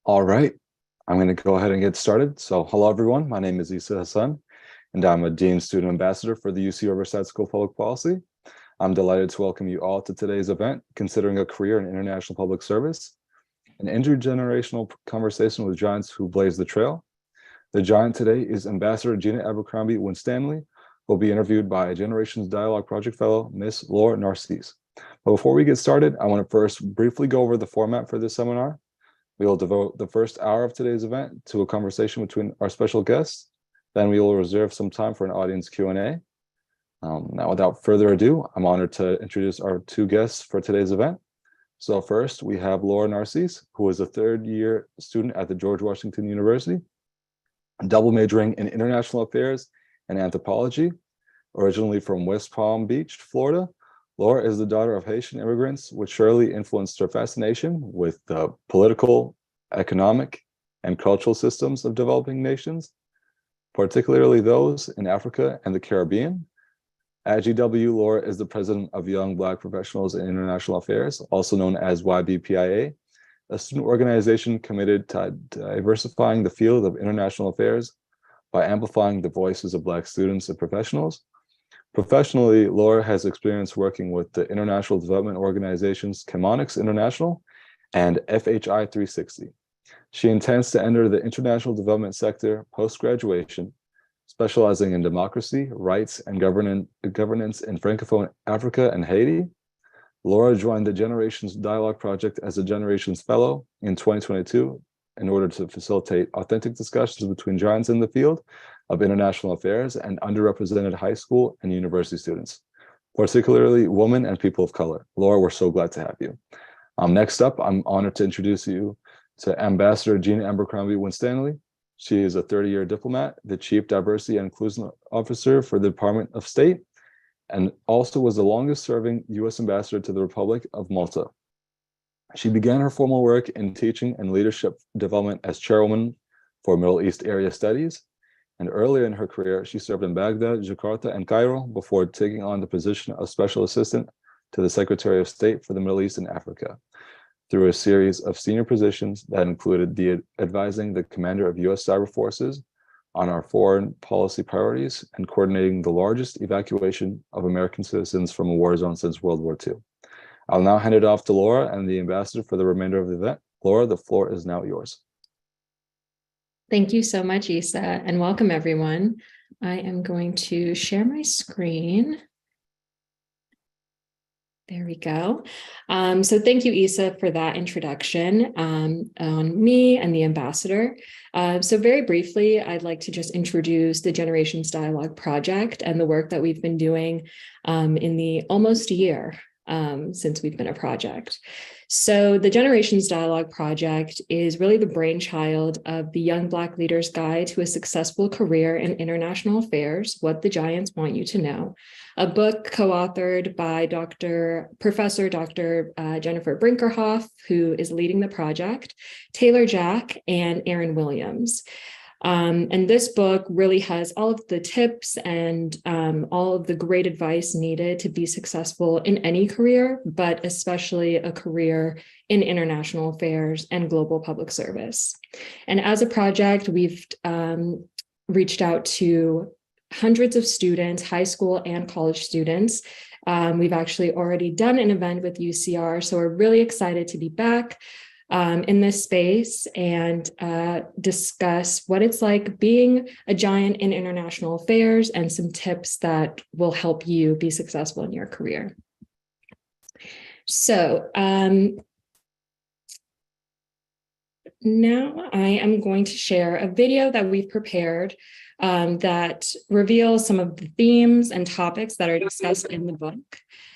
All right, I'm going to go ahead and get started. So hello, everyone. My name is Issa Hassan, and I'm a Dean Student Ambassador for the UC Riverside School of Public Policy. I'm delighted to welcome you all to today's event, Considering a Career in International Public Service, an intergenerational conversation with giants who blaze the trail. The giant today is Ambassador Gina Abercrombie-Winstanley, who will be interviewed by Generations Dialogue Project Fellow, Miss Laura Narcisse. But before we get started, I want to first briefly go over the format for this seminar. We will devote the first hour of today's event to a conversation between our special guests. Then we will reserve some time for an audience Q&A. Now, without further ado, I'm honored to introduce our two guests for today's event. So first, we have Laura Narcisse, who is a third-year student at the George Washington University, double majoring in international affairs and anthropology. Originally from West Palm Beach, Florida, Laura is the daughter of Haitian immigrants, which surely influenced her fascination with the political, economic, and cultural systems of developing nations, particularly those in Africa and the Caribbean. At GW, Laura is the president of Young Black Professionals in International Affairs, also known as YBPIA, a student organization committed to diversifying the field of international affairs by amplifying the voices of Black students and professionals. Professionally, Laura has experience working with the international development organizations Chemonics International and FHI 360. She intends to enter the international development sector post-graduation, specializing in democracy, rights, and governance in Francophone Africa and Haiti. Laura joined the Generations Dialogue Project as a Generations Fellow in 2022 in order to facilitate authentic discussions between giants in the field of international affairs and underrepresented high school and university students, particularly women and people of color. Laura, we're so glad to have you. Next up, I'm honored to introduce you to Ambassador Gina Abercrombie-Winstanley. She is a 30-year diplomat, the Chief Diversity and Inclusion Officer for the Department of State, and also was the longest-serving U.S. Ambassador to the Republic of Malta. She began her formal work in teaching and leadership development as chairwoman for Middle East Area Studies, and earlier in her career, she served in Baghdad, Jakarta, and Cairo before taking on the position of Special Assistant to the Secretary of State for the Middle East and Africa, through a series of senior positions that included advising the commander of U.S. cyber forces on our foreign policy priorities and coordinating the largest evacuation of American citizens from a war zone since World War II. I'll now hand it off to Laura and the ambassador for the remainder of the event. Laura, the floor is now yours. Thank you so much, Issa, and welcome everyone. I am going to share my screen. There we go. So thank you, Issa, for that introduction on me and the ambassador. So very briefly, I'd like to just introduce the Generations Dialogue Project and the work that we've been doing in the almost a year since we've been a project. So the Generations Dialogue Project is really the brainchild of the Young Black Leaders Guide to a Successful Career in International Affairs, What the Giants Want You to Know, a book co-authored by Professor Dr. Jennifer Brinkerhoff, who is leading the project, Taylor Jack, and Aaron Williams. And this book really has all of the tips and all of the great advice needed to be successful in any career, but especially a career in international affairs and global public service. And as a project, we've reached out to hundreds of students, high school and college students. We've actually already done an event with UCR, so we're really excited to be back in this space and discuss what it's like being a giant in international affairs and some tips that will help you be successful in your career. So now I am going to share a video that we've prepared that reveals some of the themes and topics that are discussed in the book.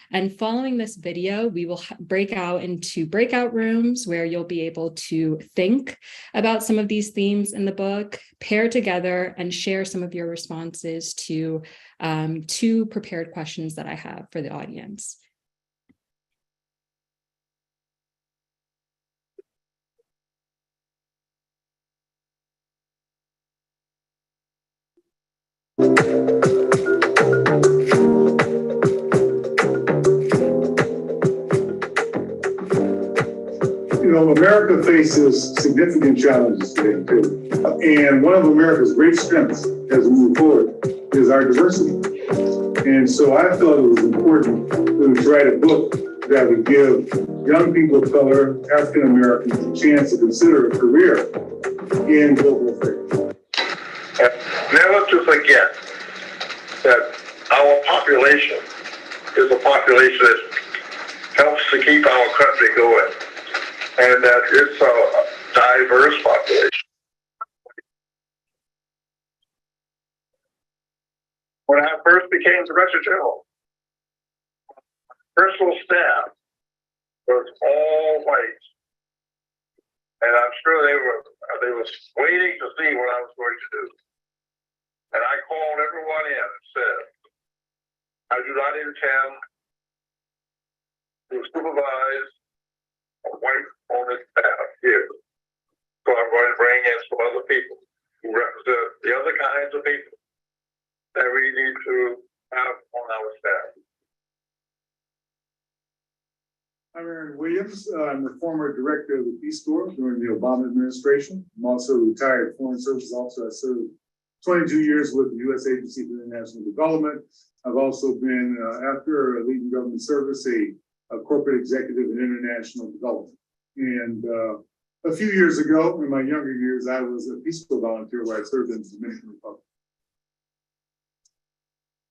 And following this video, we will break out into breakout rooms where you'll be able to think about some of these themes in the book, pair together, and share some of your responses to two prepared questions that I have for the audience. America faces significant challenges today, too. And one of America's great strengths as we move forward is our diversity. And so I felt it was important to write a book that would give young people of color, African Americans, a chance to consider a career in global affairs. Never to forget that our population is a population that helps to keep our country going, and that it's a diverse population. When I first became Director General, personal staff was all white, and I'm sure they were waiting to see what I was going to do. And I called everyone in and said, I do not intend to supervise a white-owned staff here. So I'm going to bring in some other people who represent the other kinds of people that we need to have on our staff. I'm Aaron Williams. I'm the former director of the Peace Corps during the Obama administration. I'm also a retired Foreign Service officer. I served 22 years with the U.S. Agency for International Development. I've also been, after leading government service, a corporate executive in international development. And a few years ago, in my younger years, I was a Peace Corps volunteer where I served in the Dominican Republic.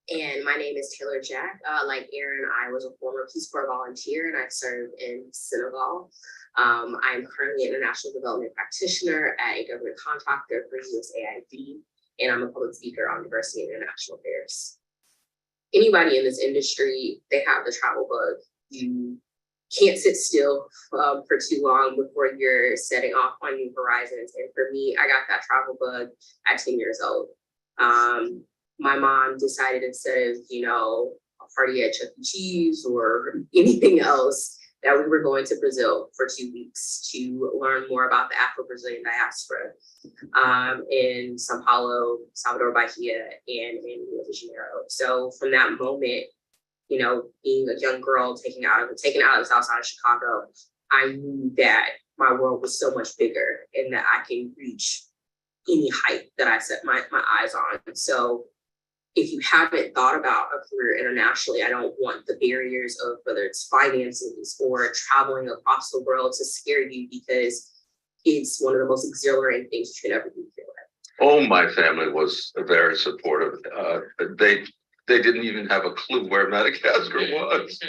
And my name is Taylor Jack. Like Aaron, I was a former Peace Corps volunteer and I served in Senegal. I'm currently an international development practitioner at a government contractor for USAID, and I'm a public speaker on diversity and international affairs. Anybody in this industry, they have the travel bug. You can't sit still for too long before you're setting off on new horizons. And for me, I got that travel bug at 10 years old. My mom decided instead of, a party at Chuck E. Cheese or anything else, that we were going to Brazil for 2 weeks to learn more about the Afro-Brazilian diaspora in Sao Paulo, Salvador Bahia, and in Rio de Janeiro. So from that moment, being a young girl taken out of the south side of Chicago, I knew that my world was so much bigger and that I can reach any height that I set my eyes on. So if you haven't thought about a career internationally, I don't want the barriers of whether it's finances or traveling across the world to scare you, because it's one of the most exhilarating things you can ever do. Oh, my family was very supportive. They didn't even have a clue where Madagascar was.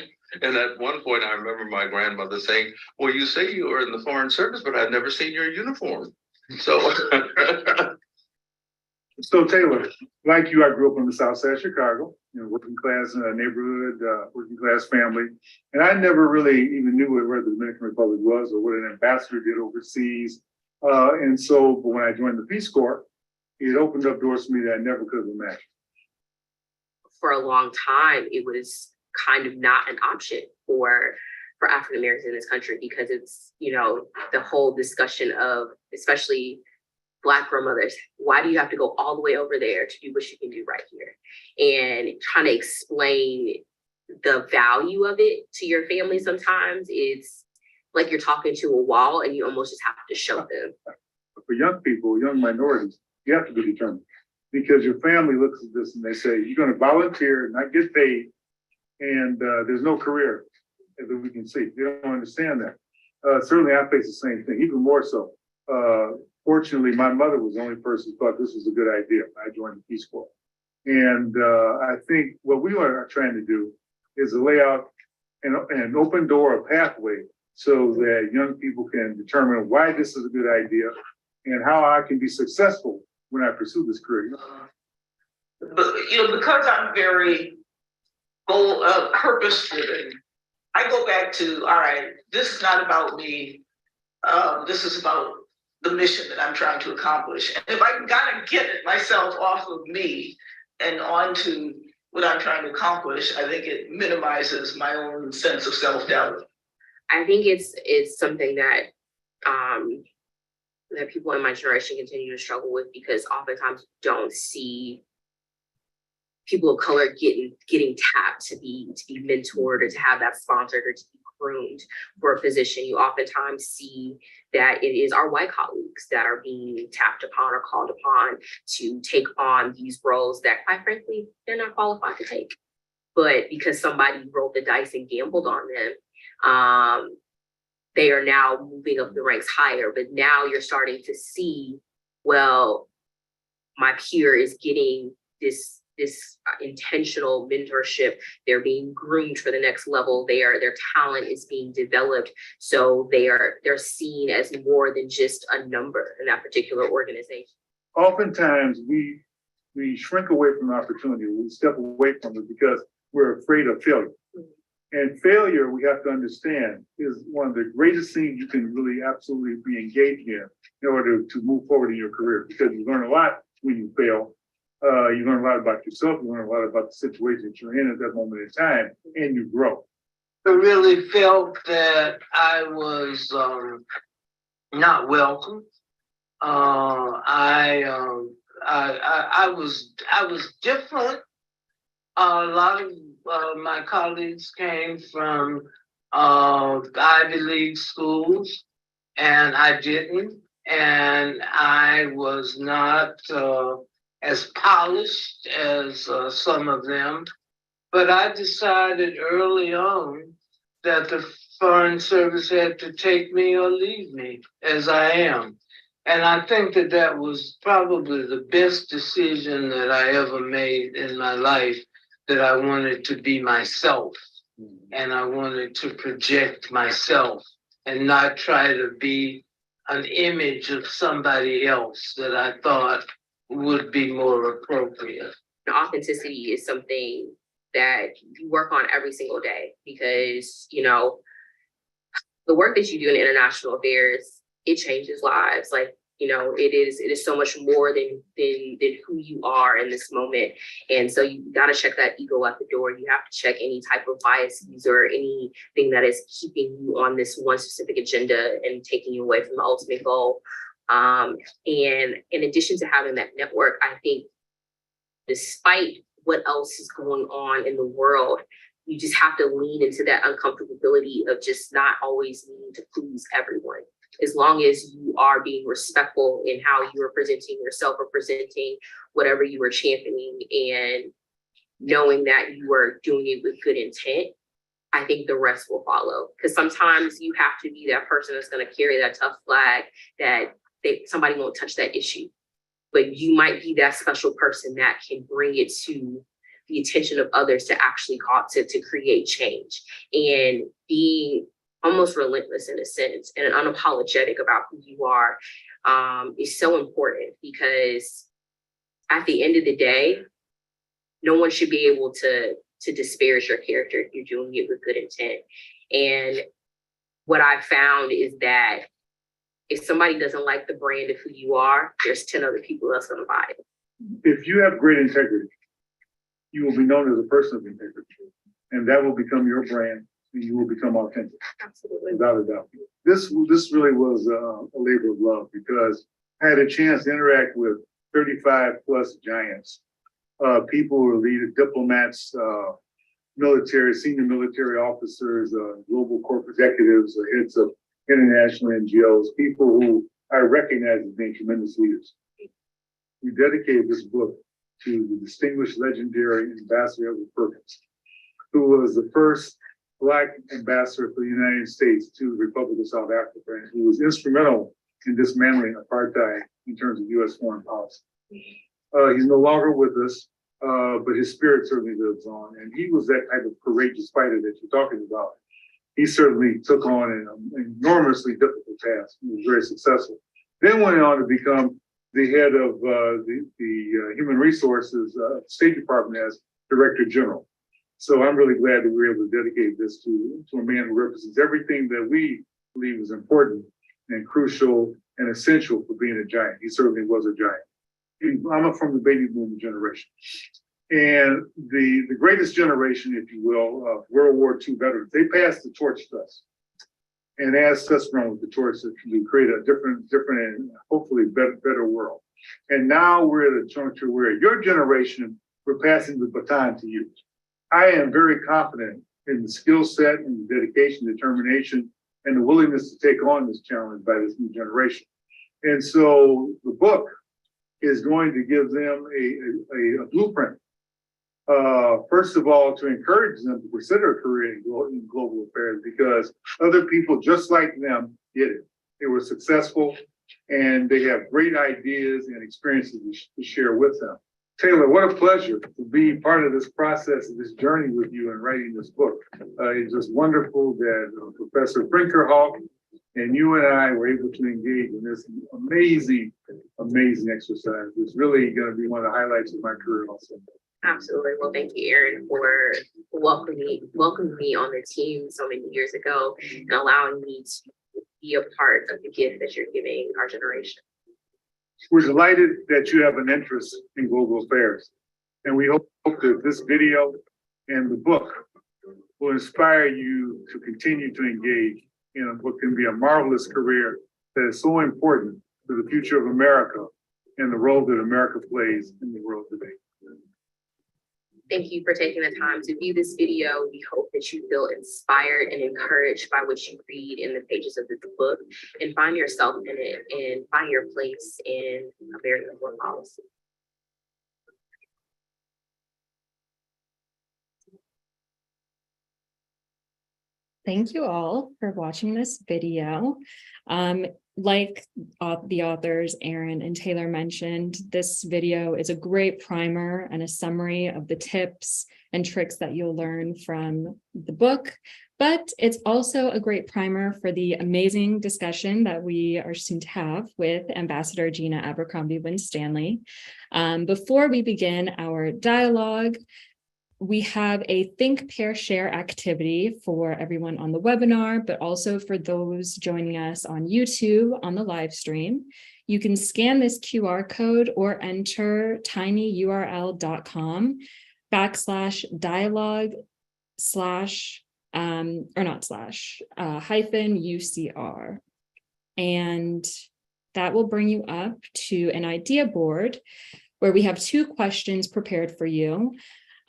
And at one point, I remember my grandmother saying, well, you say you were in the Foreign Service, but I've never seen your uniform. So... So Taylor, like you, I grew up on the south side of Chicago, working class neighborhood, working class family. And I never really even knew where the Dominican Republic was or what an ambassador did overseas. But when I joined the Peace Corps, it opened up doors for me that I never could have imagined. For a long time, it was kind of not an option for African Americans in this country, because it's, the whole discussion of, especially Black grandmothers, why do you have to go all the way over there to do what you can do right here? And trying to explain the value of it to your family sometimes, it's like you're talking to a wall and you almost just have to show them. For young people, young minorities, you have to be determined, because your family looks at this and they say, you're going to volunteer and not get paid, and there's no career that we can see. They don't understand that. Certainly I face the same thing, even more so. Fortunately, my mother was the only person who thought this was a good idea. I joined the Peace Corps. And I think what we are trying to do is to lay out an open door, a pathway, so that young people can determine why this is a good idea and how I can be successful when I pursue this career. Because I'm very purpose-driven, I go back to, all right, this is not about me. This is about the mission that I'm trying to accomplish. And if I can kind of get myself off of me and onto what I'm trying to accomplish, I think it minimizes my own sense of self-doubt. I think it's something that that people in my generation continue to struggle with, because oftentimes don't see people of color getting tapped to be mentored or to have that sponsored or to be groomed for a position. You oftentimes see that it is our white colleagues that are being tapped upon or called upon to take on these roles that, quite frankly, they're not qualified to take. But because somebody rolled the dice and gambled on them, they are now moving up the ranks higher. But now you're starting to see, well, my peer is getting this intentional mentorship. They're being groomed for the next level. Their talent is being developed. So they're seen as more than just a number in that particular organization. Oftentimes we shrink away from opportunity. We step away from it because we're afraid of failure. And failure, we have to understand, is one of the greatest things you can really absolutely be engaged in order to move forward in your career, because you learn a lot when you fail. You learn a lot about yourself, you learn a lot about the situation that you're in at that moment in time, and you grow. I really felt that I was not welcome. I was different. A lot of my colleagues came from Ivy League schools, and I didn't. And I was not as polished as some of them. But I decided early on that the Foreign Service had to take me or leave me as I am. And I think that that was probably the best decision that I ever made in my life, that I wanted to be myself, and I wanted to project myself and not try to be an image of somebody else that I thought would be more appropriate. Authenticity is something that you work on every single day, because, you know, the work that you do in international affairs, it changes lives. Like, you know, it is so much more than who you are in this moment. And so you got to check that ego at the door. You have to check any type of biases or anything that is keeping you on this one specific agenda and taking you away from the ultimate goal. And in addition to having that network, I think despite what else is going on in the world, you just have to lean into that uncomfortability of just not always needing to please everyone. As long as you are being respectful in how you are presenting yourself or presenting whatever you are championing, and knowing that you are doing it with good intent, I think the rest will follow. Because sometimes you have to be that person that's going to carry that tough flag that somebody won't touch that issue. But you might be that special person that can bring it to the attention of others to actually to create change, and being almost relentless in a sense and unapologetic about who you are is so important, because at the end of the day, no one should be able to disparage your character if you're doing it with good intent. And what I found is that if somebody doesn't like the brand of who you are, there's 10 other people that's going to buy it. If you have great integrity, you will be known as a person of integrity, and that will become your brand, and you will become authentic. Absolutely. Without a doubt. This really was a labor of love, because I had a chance to interact with 35 plus giants, people who are leaders, diplomats, military, senior military officers, global corporate executives, heads of international NGOs, people who I recognize as being tremendous leaders. We dedicated this book to the distinguished legendary Ambassador Edward Perkins, who was the first Black ambassador for the United States to the Republic of South Africa, and who was instrumental in dismantling apartheid in terms of U.S. foreign policy. He's no longer with us, but his spirit certainly lives on. And he was that type of courageous fighter that you're talking about. He certainly took on an enormously difficult task. He was very successful. Then went on to become the head of the Human Resources State Department as Director General. So I'm really glad that we were able to dedicate this to a man who represents everything that we believe is important and crucial and essential for being a giant. He certainly was a giant. I'm from the baby boom generation. And the greatest generation, if you will, of World War II veterans, they passed the torch to us and asked us to run with the torch that can create a different and hopefully better world. And now we're at a juncture where your generation, we're passing the baton to you. I am very confident in the skill set and dedication, determination, and the willingness to take on this challenge by this new generation. And so the book is going to give them a blueprint. First of all, to encourage them to consider a career in global affairs, because other people just like them did it. They were successful and they have great ideas and experiences to share with them. Taylor, what a pleasure to be part of this process of this journey with you in writing this book. It's just wonderful that Professor Brinkerhoff and you and I were able to engage in this amazing, amazing exercise. It's really going to be one of the highlights of my career also. Absolutely. Well, thank you, Aaron, for welcoming me on the team so many years ago and allowing me to be a part of the gift that you're giving our generation. We're delighted that you have an interest in global affairs. And we hope that this video and the book will inspire you to continue to engage in what can be a marvelous career that is so important to the future of America and the role that America plays in the world today. Thank you for taking the time to view this video. We hope that you feel inspired and encouraged by what you read in the pages of this book and find yourself in it and find your place in American foreign policy. Thank you all for watching this video. Like the authors, Aaron and Taylor mentioned, this video is a great primer and a summary of the tips and tricks that you'll learn from the book, but it's also a great primer for the amazing discussion that we are soon to have with Ambassador Gina Abercrombie-Winstanley. Before we begin our dialogue, we have a Think, Pair, Share activity for everyone on the webinar, but also for those joining us on YouTube on the live stream. You can scan this QR code or enter tinyurl.com/dialogue/ hyphen UCR. And that will bring you up to an idea board where we have 2 questions prepared for you.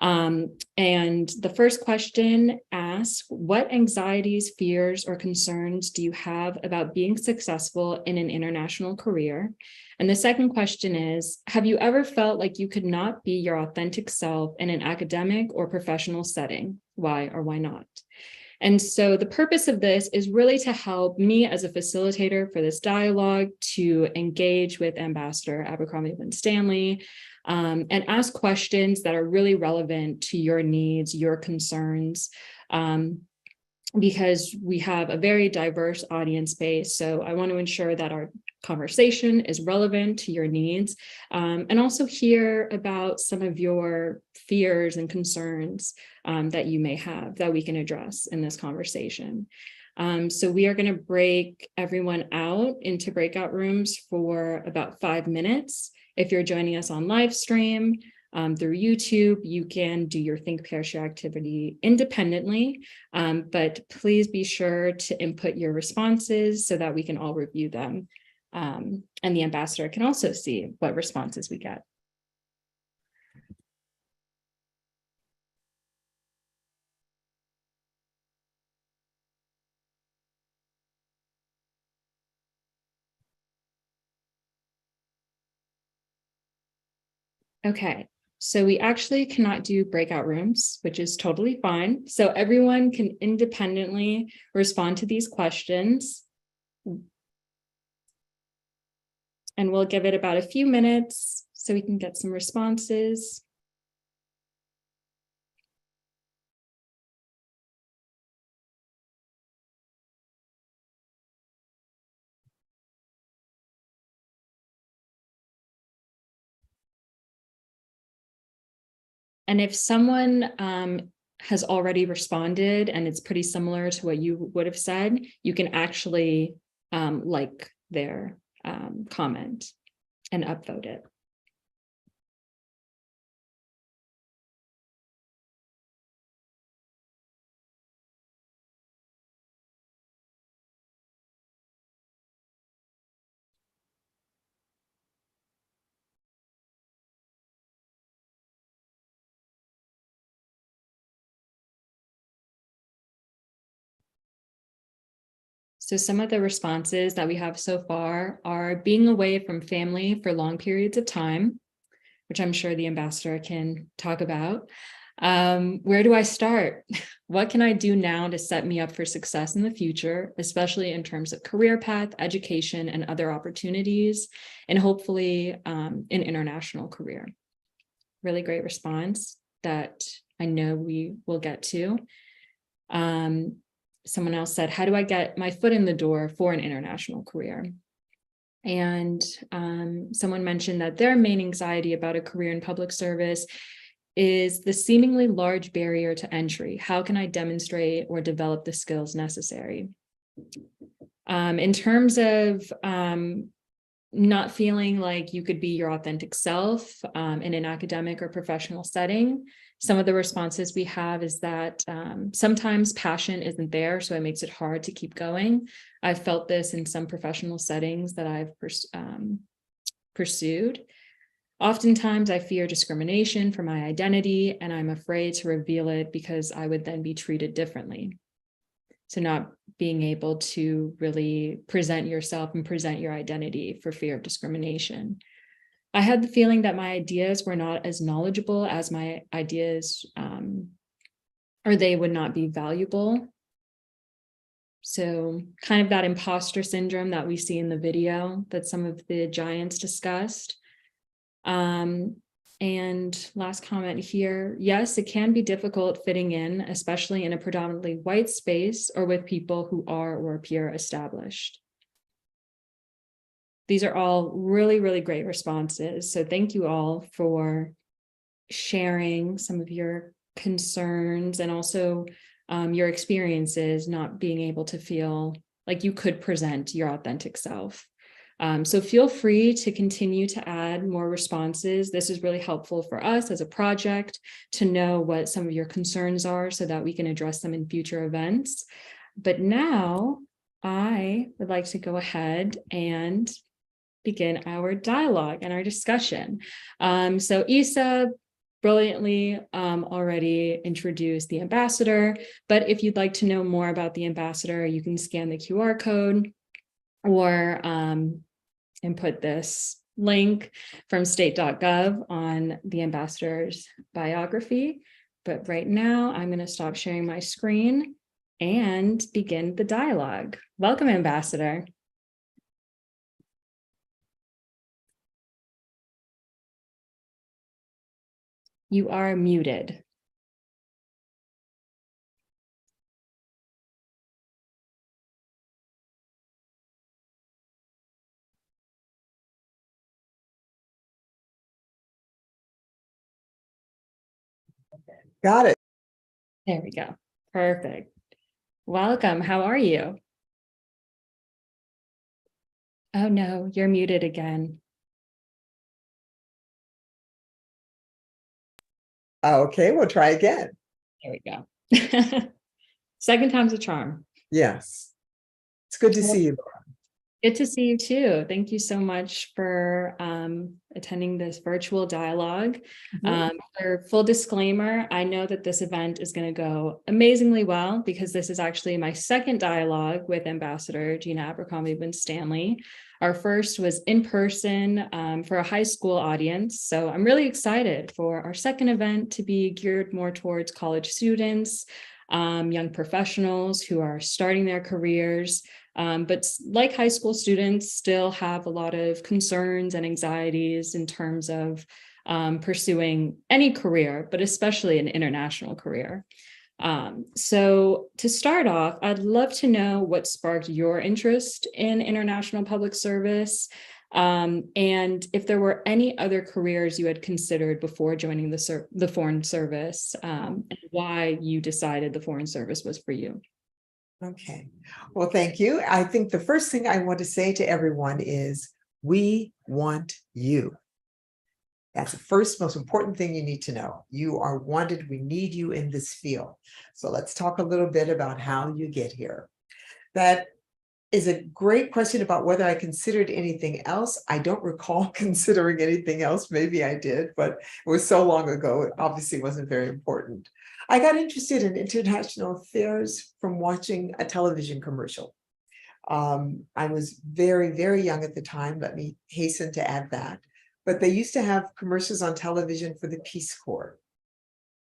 And the first question asks, what anxieties, fears, or concerns do you have about being successful in an international career? And the second question is, have you ever felt like you could not be your authentic self in an academic or professional setting? Why or why not? And so the purpose of this is really to help me as a facilitator for this dialogue to engage with Ambassador Abercrombie-Winstanley and ask questions that are really relevant to your needs, your concerns, because we have a very diverse audience base. So I want to ensure that our conversation is relevant to your needs, and also hear about some of your fears and concerns that you may have that we can address in this conversation. So we are going to break everyone out into breakout rooms for about 5 minutes. If you're joining us on live stream through YouTube, you can do your Think, Pair, Share activity independently, but please be sure to input your responses so that we can all review them. And the ambassador can also see what responses we get. Okay, so we actually cannot do breakout rooms, which is totally fine. So everyone can independently respond to these questions. And we'll give it about a few minutes so we can get some responses. And if someone has already responded and it's pretty similar to what you would have said, you can actually like their comment and upvote it. So some of the responses that we have so far are being away from family for long periods of time, which I'm sure the ambassador can talk about. Where do I start? What can I do now to set me up for success in the future, especially in terms of career path, education, and other opportunities, and hopefully an international career? Really great response that I know we will get to. Someone else said, how do I get my foot in the door for an international career? And someone mentioned that their main anxiety about a career in public service is the seemingly large barrier to entry. How can I demonstrate or develop the skills necessary? In terms of not feeling like you could be your authentic self in an academic or professional setting, some of the responses we have is that sometimes passion isn't there, so it makes it hard to keep going. I've felt this in some professional settings that I've pursued. Oftentimes, I fear discrimination for my identity, and I'm afraid to reveal it because I would then be treated differently. So not being able to really present yourself and present your identity for fear of discrimination. I had the feeling that my ideas were not as knowledgeable as my ideas, or they would not be valuable. So kind of that imposter syndrome that we see in the video that some of the giants discussed. And last comment here, yes, it can be difficult fitting in, especially in a predominantly white space or with people who are or appear established. These are all really, really great responses. So thank you all for sharing some of your concerns and also your experiences not being able to feel like you could present your authentic self. So feel free to continue to add more responses. This is really helpful for us as a project to know what some of your concerns are so that we can address them in future events. But now I would like to go ahead and begin our dialogue and our discussion. So Isa brilliantly already introduced the ambassador, but if you'd like to know more about the ambassador, you can scan the QR code or input this link from state.gov on the ambassador's biography. But right now, I'm going to stop sharing my screen and begin the dialogue. Welcome, Ambassador. You are muted. Got it. There we go. Perfect. Welcome. How are you? Oh no, you're muted again. Okay, we'll try again. There we go. Second time's a charm. Yes. It's good to see you, Laura. Good to see you too. Thank you so much for attending this virtual dialogue. For full disclaimer, I know that this event is going to go amazingly well because this is actually my second dialogue with Ambassador Gina Abercrombie-Winstanley. Our first was in person for a high school audience. So I'm really excited for our second event to be geared more towards college students, young professionals who are starting their careers. But like high school students, still have a lot of concerns and anxieties in terms of pursuing any career, but especially an international career. So to start off, I'd love to know what sparked your interest in international public service, and if there were any other careers you had considered before joining the Foreign Service, and why you decided the Foreign Service was for you. Okay. Well, thank you. I think the first thing I want to say to everyone is we want you. That's the first most important thing you need to know. You are wanted. We need you in this field. So let's talk a little bit about how you get here. That is a great question about whether I considered anything else. I don't recall considering anything else. Maybe I did, but it was so long ago, it obviously wasn't very important. I got interested in international affairs from watching a television commercial. I was very, very young at the time. Let me hasten to add that. But they used to have commercials on television for the Peace Corps.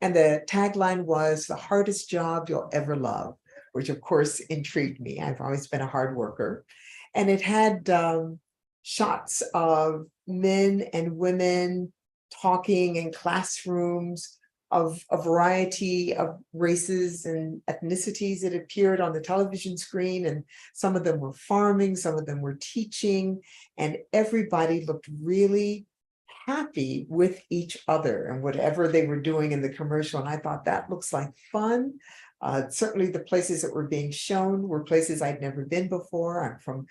And the tagline was the hardest job you'll ever love, which of course intrigued me. I've always been a hard worker. And it had shots of men and women talking in classrooms of a variety of races and ethnicities that appeared on the television screen. And some of them were farming, some of them were teaching, and everybody looked really happy with each other and whatever they were doing in the commercial. And I thought that looks like fun. Certainly the places that were being shown were places I'd never been before. I'm from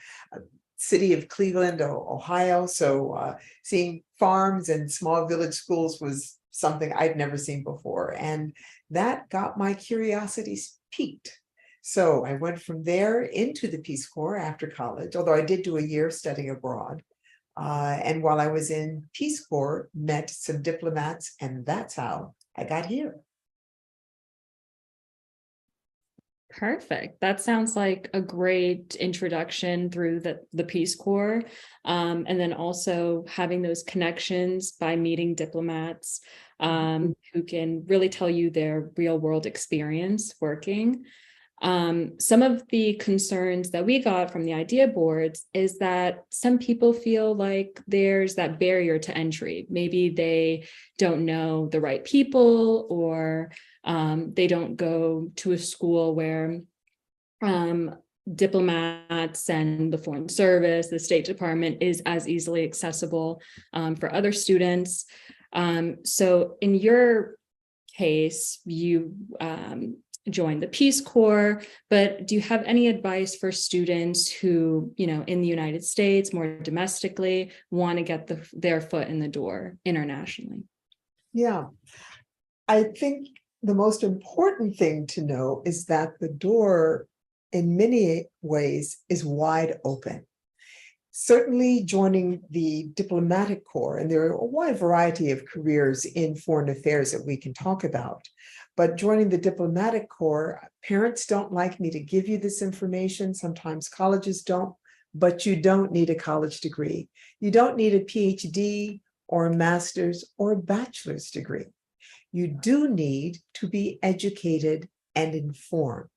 city of Cleveland, Ohio. So seeing farms and small village schools was something I'd never seen before. And that got my curiosity piqued. So I went from there into the Peace Corps after college, although I did do a year studying abroad. And while I was in Peace Corps, met some diplomats, and that's how I got here. Perfect. That sounds like a great introduction through the Peace Corps. And then also having those connections by meeting diplomats who can really tell you their real world experience working. Some of the concerns that we got from the idea boards is that some people feel like there's that barrier to entry. Maybe they don't know the right people, or they don't go to a school where diplomats and the Foreign Service, the State Department is as easily accessible for other students. So in your case, you joined the Peace Corps, but do you have any advice for students who, in the United States, more domestically, want to get their foot in the door internationally? Yeah, I think the most important thing to know is that the door in many ways is wide open. Certainly joining the diplomatic corps, and there are a wide variety of careers in foreign affairs that we can talk about, but joining the diplomatic corps, parents don't like me to give you this information. Sometimes colleges don't, but you don't need a college degree. You don't need a PhD or a master's or a bachelor's degree. You do need to be educated and informed.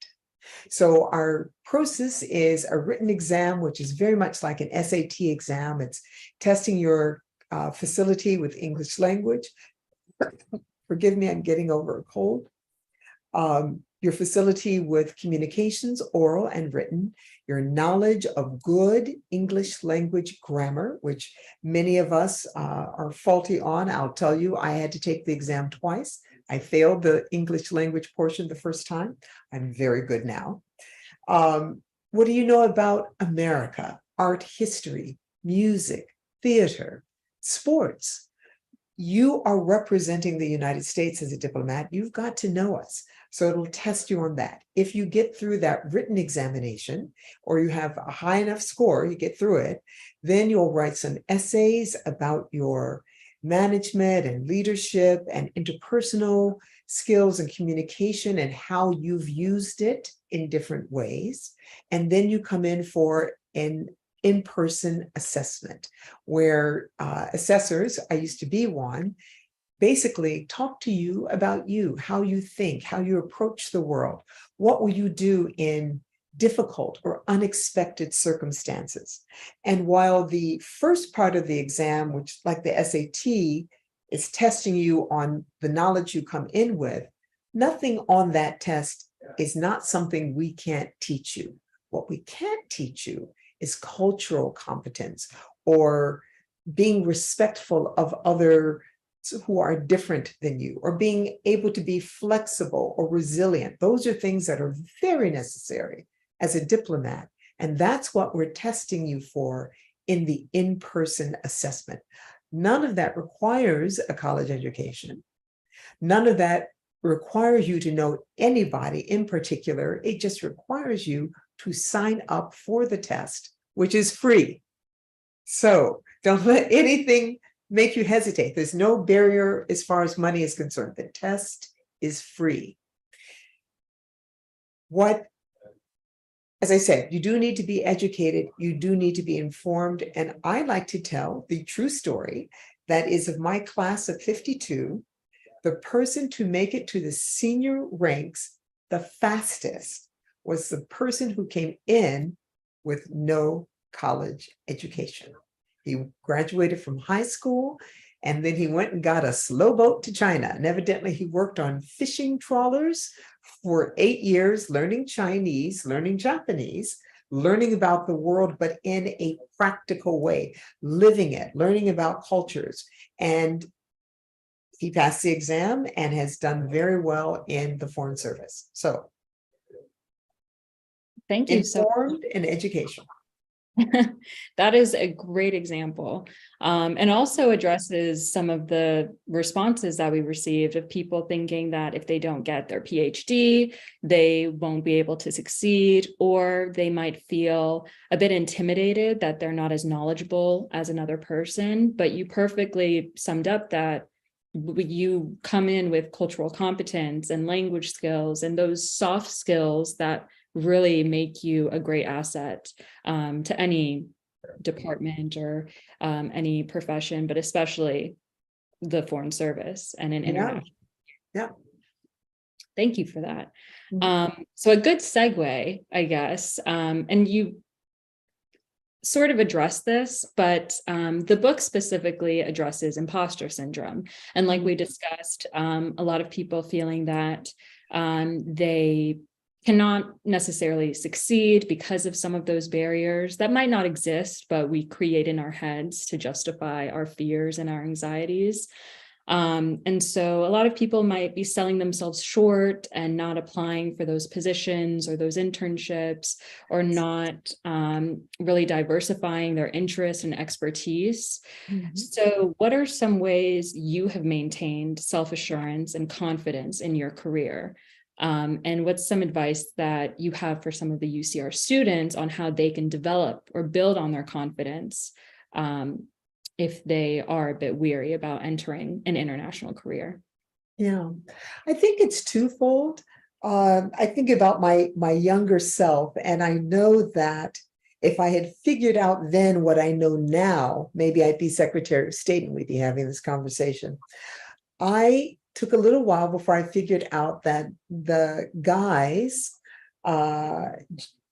So our process is a written exam, which is very much like an SAT exam. It's testing your facility with English language. Forgive me, I'm getting over a cold. Your facility with communications, oral and written, your knowledge of good English language grammar, which many of us are faulty on. I'll tell you, I had to take the exam twice. I failed the English language portion the first time. I'm very good now. What do you know about America, art history, music, theater, sports? You are representing the United States as a diplomat. You've got to know us. So it'll test you on that. If you get through that written examination, or you have a high enough score, you get through it, then you'll write some essays about your management and leadership and interpersonal skills and communication and how you've used it in different ways. And then you come in for an in-person assessment where assessors, I used to be one, basically talk to you about you, how you think, how you approach the world. What will you do in difficult or unexpected circumstances? And while the first part of the exam, which like the SAT, is testing you on the knowledge you come in with, nothing on that test is not something we can't teach you. What we can't teach you is cultural competence or being respectful of others who are different than you, or being able to be flexible or resilient. Those are things that are very necessary as a diplomat. And that's what we're testing you for in the in-person assessment. None of that requires a college education. None of that requires you to know anybody in particular. It just requires you to sign up for the test, which is free. So don't let anything make you hesitate. There's no barrier as far as money is concerned. The test is free. What as I said, you do need to be educated, you do need to be informed. And I like to tell the true story that is of my class of 52, the person to make it to the senior ranks the fastest was the person who came in with no college education. He graduated from high school and then he went and got a slow boat to China. And evidently he worked on fishing trawlers for 8 years, learning Chinese, learning Japanese, learning about the world, but in a practical way, living it, learning about cultures. And he passed the exam and has done very well in the Foreign Service. So Thank you so informed and education. That is a great example, and also addresses some of the responses that we received of people thinking that if they don't get their PhD, they won't be able to succeed, or they might feel a bit intimidated that they're not as knowledgeable as another person. But you perfectly summed up that you come in with cultural competence and language skills and those soft skills that really make you a great asset to any department or any profession, but especially the Foreign Service and an international. Yeah. Thank you for that. So a good segue, I guess, and you sort of address this, but the book specifically addresses imposter syndrome. And like we discussed, a lot of people feeling that they cannot necessarily succeed because of some of those barriers that might not exist, but we create in our heads to justify our fears and our anxieties. And so a lot of people might be selling themselves short and not applying for those positions or those internships, or not really diversifying their interests and expertise. So what are some ways you have maintained self-assurance and confidence in your career? And what's some advice that you have for some of the UCR students on how they can develop or build on their confidence if they are a bit weary about entering an international career? Yeah, I think it's twofold. I think about my younger self, and I know that if I had figured out then what I know now, maybe I'd be Secretary of State and we'd be having this conversation. I took a little while before I figured out that the guys at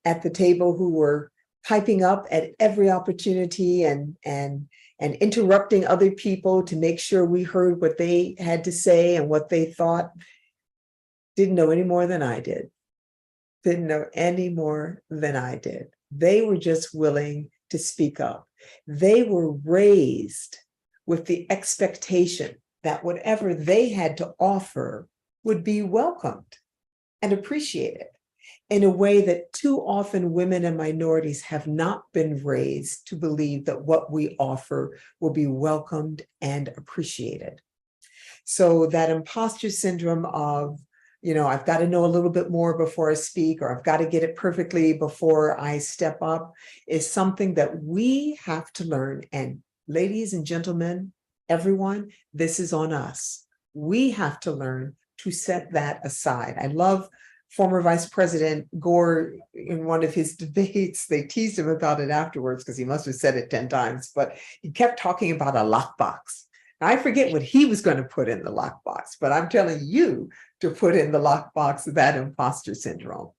the table who were piping up at every opportunity and interrupting other people to make sure we heard what they had to say and what they thought didn't know any more than I did. Didn't know any more than I did. They were just willing to speak up. They were raised with the expectation that whatever they had to offer would be welcomed and appreciated in a way that too often women and minorities have not been raised to believe that what we offer will be welcomed and appreciated. So that imposter syndrome of, I've got to know a little bit more before I speak, or I've got to get it perfectly before I step up, is something that we have to learn. And ladies and gentlemen, everyone, this is on us. We have to learn to set that aside. I love former Vice President Gore in one of his debates. They teased him about it afterwards because he must have said it 10 times, but he kept talking about a lockbox. Now, I forget what he was going to put in the lockbox, but I'm telling you to put in the lockbox that imposter syndrome.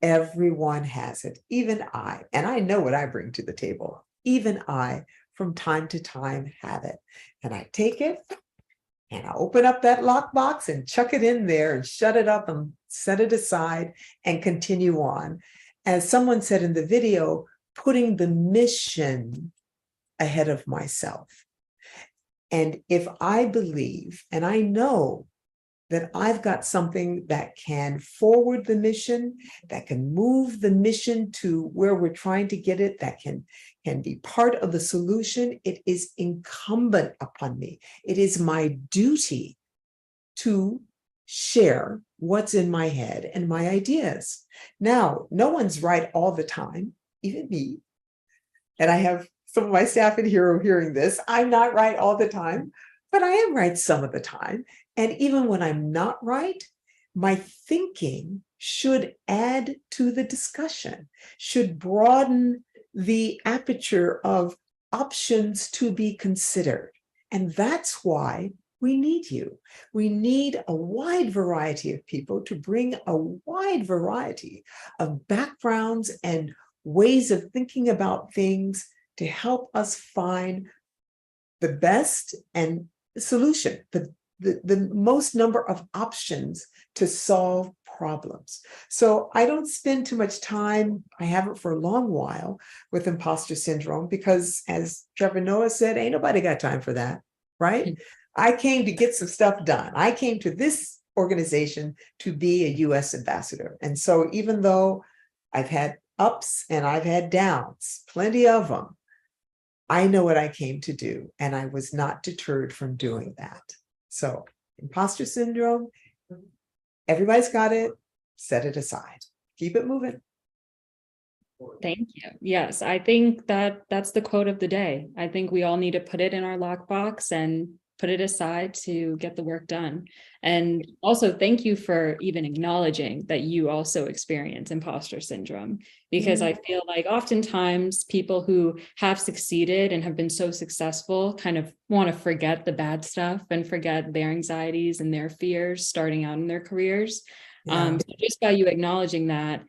Everyone has it, even I, and I know what I bring to the table. Even I, from time to time, have it. And I take it and I open up that lockbox and chuck it in there and shut it up and set it aside and continue on. As someone said in the video, putting the mission ahead of myself. And if I believe, and I know that I've got something that can forward the mission, that can move the mission to where we're trying to get it, that can be part of the solution, it is incumbent upon me. It is my duty to share what's in my head and my ideas. Now, no one's right all the time, even me. And I have some of my staff in here hearing this. I'm not right all the time, but I am right some of the time. And even when I'm not right, my thinking should add to the discussion, should broaden the aperture of options to be considered. And that's why we need you. We need a wide variety of people to bring a wide variety of backgrounds and ways of thinking about things to help us find the best and solution, the most number of options to solve problems. So I don't spend too much time, I haven't for a long while, with imposter syndrome, because as Trevor Noah said, ain't nobody got time for that, right? I came to get some stuff done. I came to this organization to be a US ambassador. And so even though I've had ups and I've had downs, plenty of them, I know what I came to do, and I was not deterred from doing that. So imposter syndrome, everybody's got it, set it aside, keep it moving. Thank you. Yes, I think that's the quote of the day. I think we all need to put it in our lockbox and put it aside to get the work done. And also thank you for even acknowledging that you also experience imposter syndrome, because I feel like oftentimes people who have succeeded and have been so successful kind of want to forget the bad stuff and forget their anxieties and their fears starting out in their careers. So just by you acknowledging that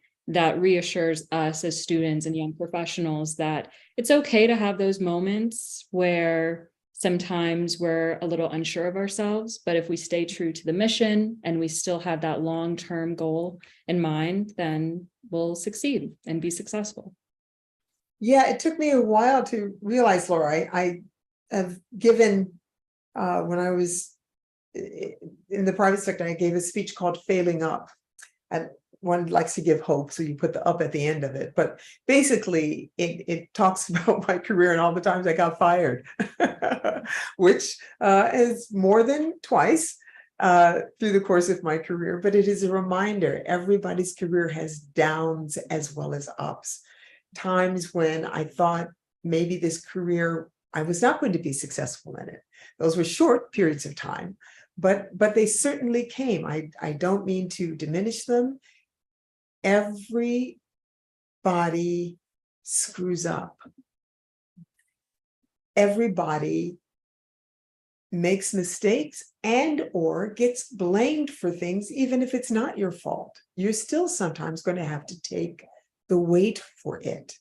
reassures us as students and young professionals that it's okay to have those moments where sometimes we're a little unsure of ourselves, but if we stay true to the mission and we still have that long-term goal in mind, then we'll succeed and be successful. Yeah, it took me a while to realize, Laura, I have given, when I was in the private sector, I gave a speech called Failing Up. And one likes to give hope, so you put the up at the end of it. But basically, it talks about my career and all the times I got fired, which is more than twice through the course of my career. But it is a reminder, everybody's career has downs as well as ups. Times when I thought maybe this career, I was not going to be successful in it. Those were short periods of time, but they certainly came. I don't mean to diminish them. Everybody screws up. Everybody makes mistakes and or gets blamed for things, even if it's not your fault. You're still sometimes going to have to take the weight for it.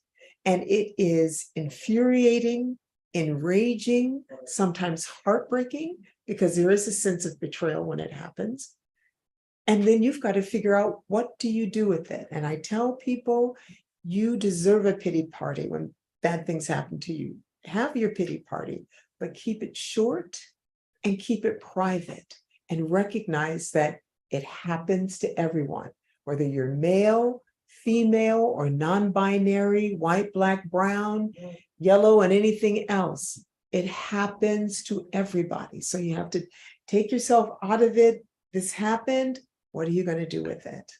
And it is infuriating, enraging, sometimes heartbreaking, because there is a sense of betrayal when it happens. And then you've got to figure out, what do you do with it? And I tell people, you deserve a pity party when bad things happen to you. Have your pity party, but keep it short and keep it private, and recognize that it happens to everyone, whether you're male, female, or non-binary, white, black, brown, yellow, and anything else. It happens to everybody. So you have to take yourself out of it. This happened. What are you going to do with it?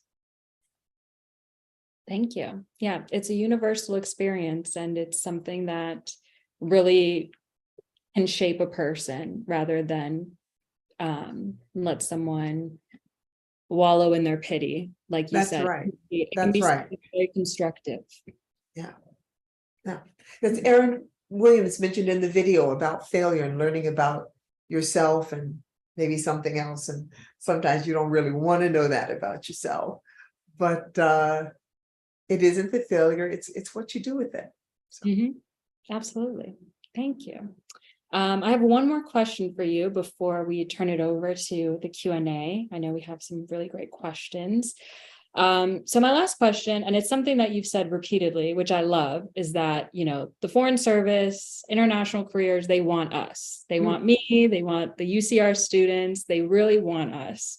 Thank you. Yeah, it's a universal experience, and it's something that really can shape a person rather than let someone wallow in their pity, like you said. Right. It That's can be right. very constructive. Yeah. Because Aaron Williams mentioned in the video about failure and learning about yourself and maybe something else. And sometimes you don't really want to know that about yourself, but it isn't the failure, it's what you do with it. So. Absolutely. Thank you. I have one more question for you before we turn it over to the Q&A. I know we have some really great questions. So my last question, and it's something that you've said repeatedly, which I love, is that, the Foreign Service, international careers, they want us. They want me, they want the UCR students, they really want us.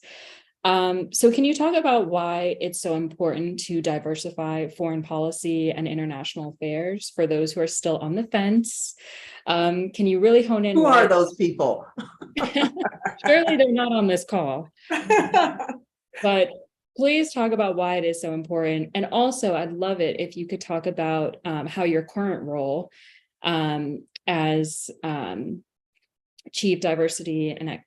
So can you talk about why it's so important to diversify foreign policy and international affairs for those who are still on the fence? Can you really hone in? Who are those people? Surely they're not on this call. But please talk about why it is so important. And also, I'd love it if you could talk about how your current role as Chief Diversity and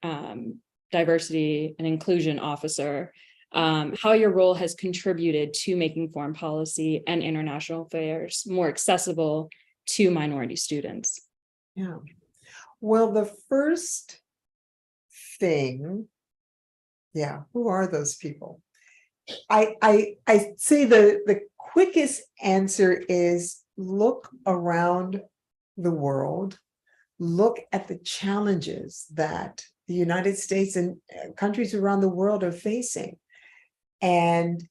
Inclusion Officer how your role has contributed to making foreign policy and international affairs more accessible to minority students. Yeah. Well, the first thing, yeah, who are those people? I say the quickest answer is look around the world, look at the challenges that the United States and countries around the world are facing. And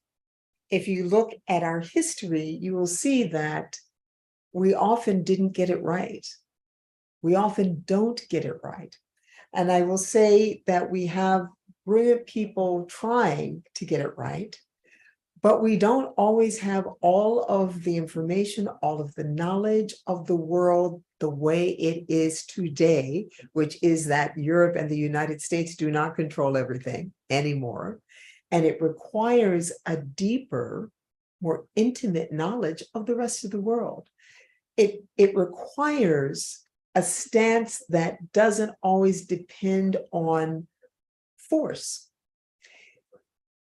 if you look at our history, you will see that we often didn't get it right. We often don't get it right. And I will say that we have brilliant people trying to get it right, but we don't always have all of the information, all of the knowledge of the world the way it is today, which is that Europe and the United States do not control everything anymore. And it requires a deeper, more intimate knowledge of the rest of the world. It requires a stance that doesn't always depend on force.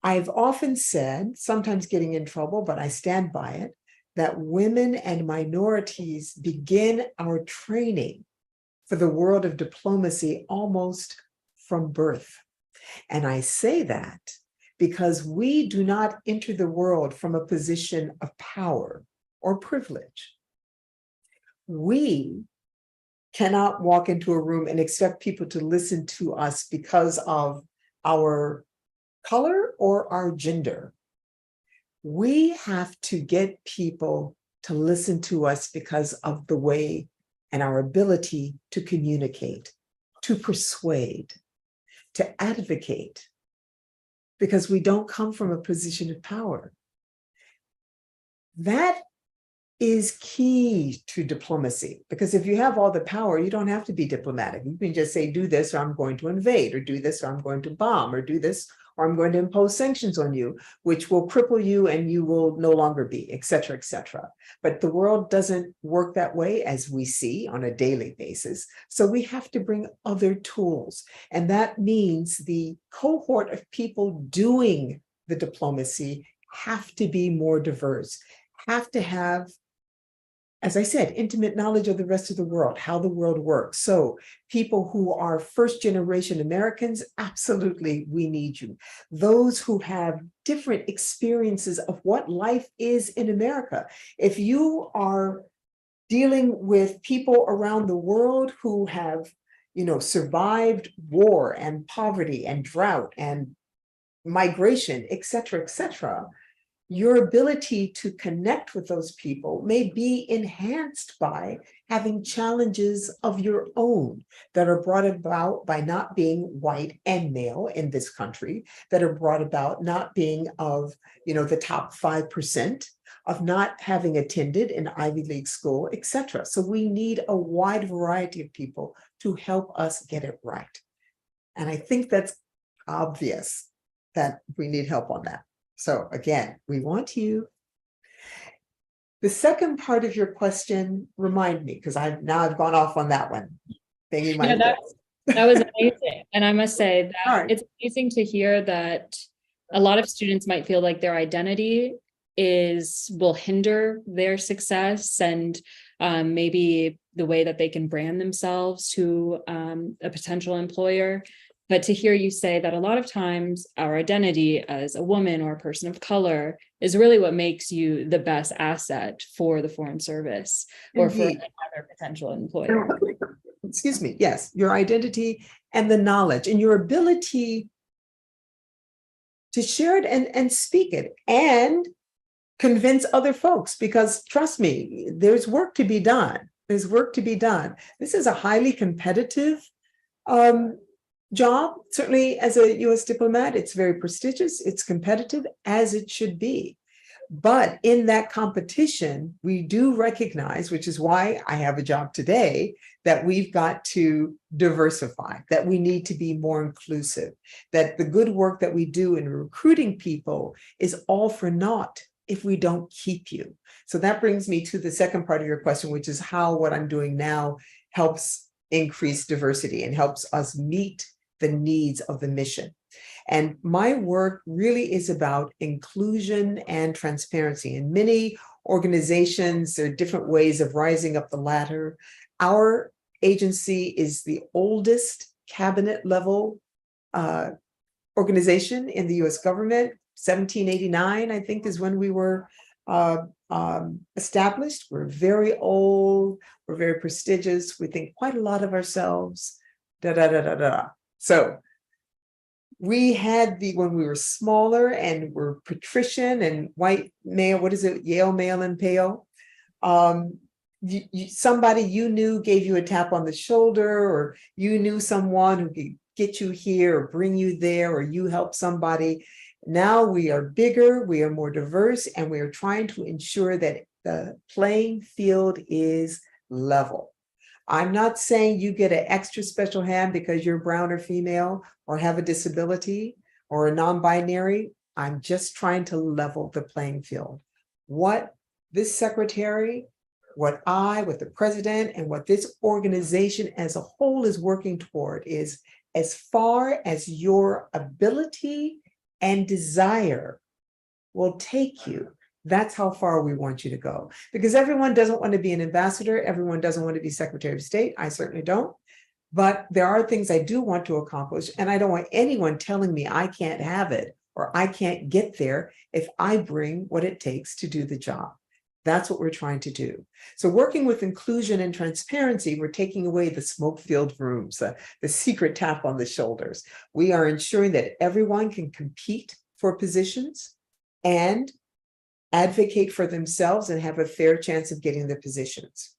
I've often said, sometimes getting in trouble, but I stand by it, that women and minorities begin our training for the world of diplomacy almost from birth. And I say that because we do not enter the world from a position of power or privilege. We cannot walk into a room and expect people to listen to us because of our color or our gender. We have to get people to listen to us because of the way and our ability to communicate, to persuade, to advocate, because we don't come from a position of power. That is key to diplomacy, because if you have all the power, you don't have to be diplomatic. You can just say, do this, or I'm going to invade, or do this, or I'm going to bomb, or do this, or I'm going to impose sanctions on you, which will cripple you and you will no longer be, et cetera, et cetera. But the world doesn't work that way, as we see on a daily basis. So we have to bring other tools. And that means the cohort of people doing the diplomacy have to be more diverse, have to have, as I said, intimate knowledge of the rest of the world, how the world works. So people who are first generation Americans, absolutely, we need you. Those who have different experiences of what life is in America. If you are dealing with people around the world who have, survived war and poverty and drought and migration, et cetera, your ability to connect with those people may be enhanced by having challenges of your own that are brought about by not being white and male in this country, that are brought about not being of, the top 5%, of not having attended an Ivy League school, et cetera. So we need a wide variety of people to help us get it right. And I think that's obvious that we need help on that. So again, we want you. The second part of your question, remind me, because I've gone off on that one. That was amazing. And I must say that It's amazing to hear that a lot of students might feel like their identity will hinder their success and maybe the way that they can brand themselves to a potential employer. But to hear you say that a lot of times our identity as a woman or a person of color is really what makes you the best asset for the Foreign Service or for another potential employer. Excuse me. Yes, your identity and the knowledge and your ability to share it and speak it and convince other folks, because trust me, there's work to be done. There's work to be done. This is a highly competitive job. Certainly as a U.S. diplomat, it's very prestigious, it's competitive, as it should be. But in that competition, we do recognize, which is why I have a job today, that we've got to diversify, that we need to be more inclusive, that the good work that we do in recruiting people is all for naught if we don't keep you. So that brings me to the second part of your question, which is how what I'm doing now helps increase diversity and helps us meet the needs of the mission. And my work really is about inclusion and transparency. In many organizations, there are different ways of rising up the ladder. Our agency is the oldest cabinet level organization in the US government. 1789, I think, is when we were established. We're very old, we're very prestigious, we think quite a lot of ourselves, So we had when we were smaller and were patrician and white male, what is it, Yale male and pale, somebody you knew gave you a tap on the shoulder, or you knew someone who could get you here or bring you there, or you helped somebody. Now we are bigger, we are more diverse, and we are trying to ensure that the playing field is level. I'm not saying you get an extra special hand because you're brown or female or have a disability or a non-binary. I'm just trying to level the playing field. What this secretary, what the president, and what this organization as a whole is working toward is, as far as your ability and desire will take you, that's how far we want you to go. Because everyone doesn't want to be an ambassador. Everyone doesn't want to be Secretary of State. I certainly don't. But there are things I do want to accomplish. And I don't want anyone telling me I can't have it or I can't get there if I bring what it takes to do the job. That's what we're trying to do. So working with inclusion and transparency, we're taking away the smoke-filled rooms, the secret tap on the shoulders. We are ensuring that everyone can compete for positions and advocate for themselves and have a fair chance of getting the positions.